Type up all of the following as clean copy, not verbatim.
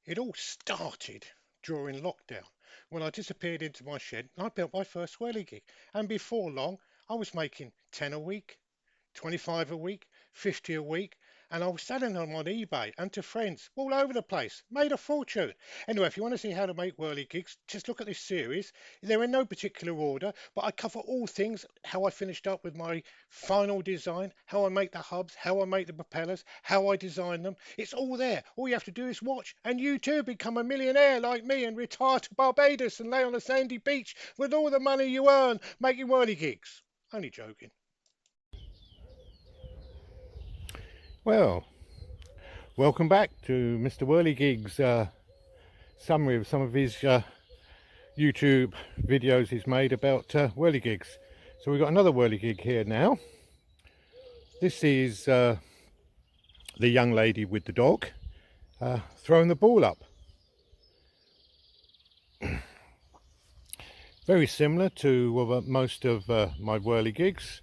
It all started during lockdown when I disappeared into my shed and I built my first whirligig. And before long, I was making 10 a week, 25 a week, 50 a week, and I was selling them on eBay and to friends all over the place. Made a fortune. Anyway, if you want to see how to make whirly gigs, just look at this series. They're in no particular order, but I cover all things: how I finished up with my final design, how I make the hubs, how I make the propellers, how I design them. It's all there. All you have to do is watch, and you too become a millionaire like me and retire to Barbados and lay on a sandy beach with all the money you earn making whirly gigs. Only joking. Well, welcome back to Mr. Whirligig's summary of some of his YouTube videos he's made about whirligigs. So we've got another whirligig here now. This is the young lady with the dog throwing the ball up. Very similar to most of my whirligigs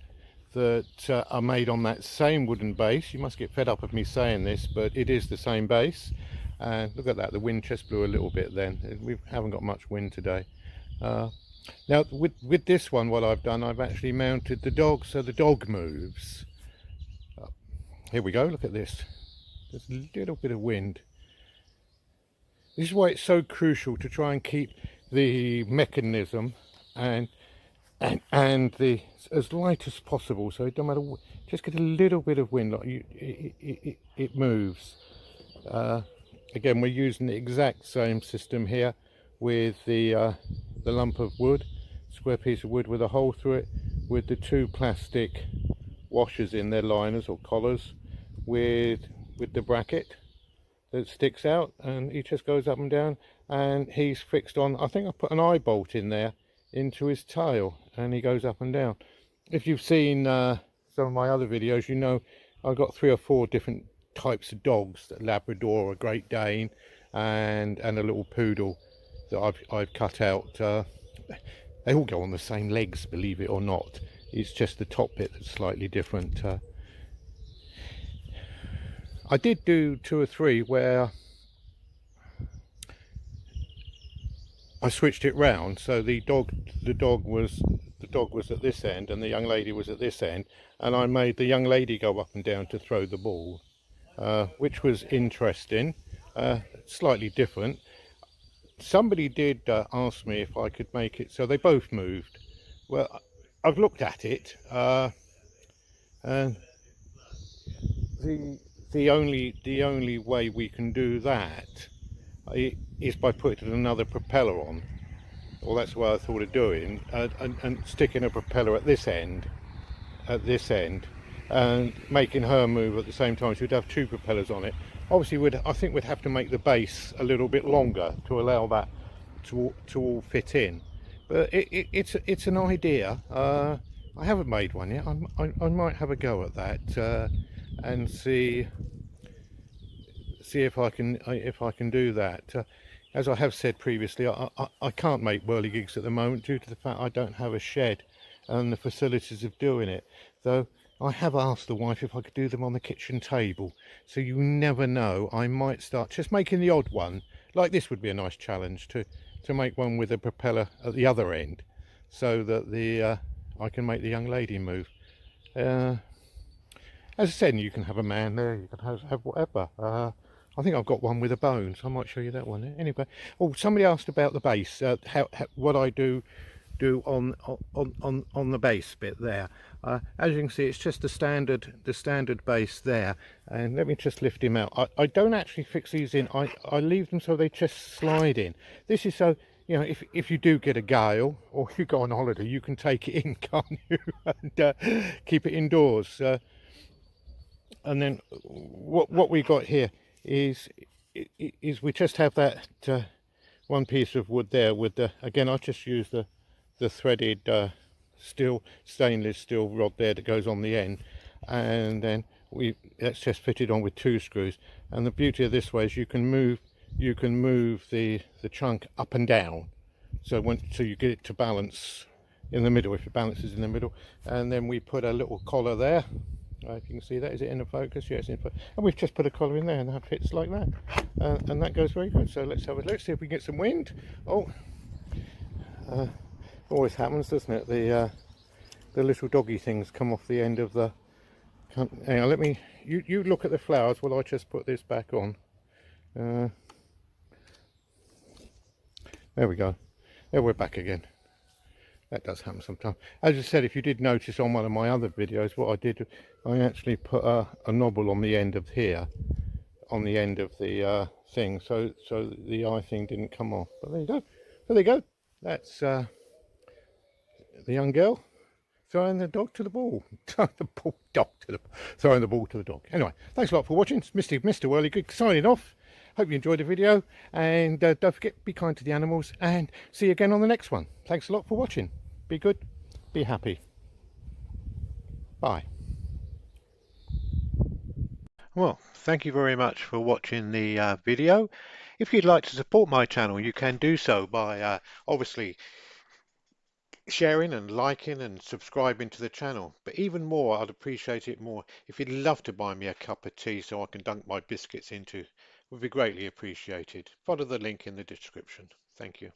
that are made on that same wooden base. You must get fed up of me saying this, but it is the same base. And look at that, the wind just blew a little bit then. We haven't got much wind today. Now with this one, what I've done, I've actually mounted the dog so the dog moves. Here we go, look at this. There's a little bit of wind. This is why it's so crucial to try and keep the mechanism and the as light as possible, so it don't matter, just get a little bit of wind, like it moves. Again, we're using the exact same system here with the lump of wood, square piece of wood with a hole through it, with the two plastic washers in their liners or collars, with the bracket that sticks out, and he just goes up and down, and he's fixed on, I think I put an eye bolt in there into his tail, and he goes up and down. If you've seen some of my other videos, you know I've got 3 or 4 different types of dogs: a Labrador, a Great Dane, and a little poodle that I've cut out. They all go on the same legs, believe it or not. It's just the top bit that's slightly different. I did do 2 or 3 where I switched it round, so the dog was at this end and the young lady was at this end, and I made the young lady go up and down to throw the ball, which was interesting, slightly different. Somebody did ask me if I could make it so they both moved. Well, I've looked at it, and the only way we can do that is by putting another propeller on. Well, that's what I thought of doing, and sticking a propeller at this end, and making her move at the same time. So we'd have 2 propellers on it. Obviously, I think we'd have to make the base a little bit longer to allow that to all fit in. But it's an idea. I haven't made one yet. I might have a go at that and see if I can do that. As I have said previously, I can't make whirligigs at the moment due to the fact I don't have a shed and the facilities of doing it. Though I have asked the wife if I could do them on the kitchen table. So you never know, I might start just making the odd one. Like this would be a nice challenge, to make one with a propeller at the other end, so that I can make the young lady move. As I said, you can have a man there, you can have whatever. I think I've got one with a bone, so I might show you that one. Anyway, oh, somebody asked about the base, what I do on the base bit there. As you can see, it's just the standard base there. And let me just lift him out. I don't actually fix these in. I leave them so they just slide in. This is so, you know, if you do get a gale or you go on holiday, you can take it in, can't you? And keep it indoors. And then what we got here is we just have that one piece of wood there with the, again, I just use the threaded stainless steel rod there that goes on the end, and then that's just fitted on with 2 screws. And the beauty of this way is you can move the chunk up and down, so you get it to balance in the middle, if it balances in the middle. And then we put a little collar there If you can see that, is it in the focus? Yes, in focus. And we've just put a collar in there, and that fits like that, and that goes very good. So let's have a look, see if we can get some wind. Oh, always happens, doesn't it? The little doggy things come off the end of the. Hang on, let me. You look at the flowers while I just put this back on. There we go. There we're back again. That does happen sometimes. As I said, if you did notice on one of my other videos, what I did, I actually put a knobble on the end of here, on the end of the thing, so the eye thing didn't come off. But there you go. So there you go. That's the young girl throwing the dog to the ball. Throwing the ball to the dog. Anyway, thanks a lot for watching. It's Mr. Whirligig signing off. Hope you enjoyed the video, and don't forget, be kind to the animals, and see you again on the next one. Thanks a lot for watching. Be good, be happy. Bye. Well, thank you very much for watching the video. If you'd like to support my channel, you can do so by obviously sharing and liking and subscribing to the channel. But even more, I'd appreciate it more if you'd love to buy me a cup of tea so I can dunk my biscuits into. Would be greatly appreciated. Follow the link in the description. Thank you.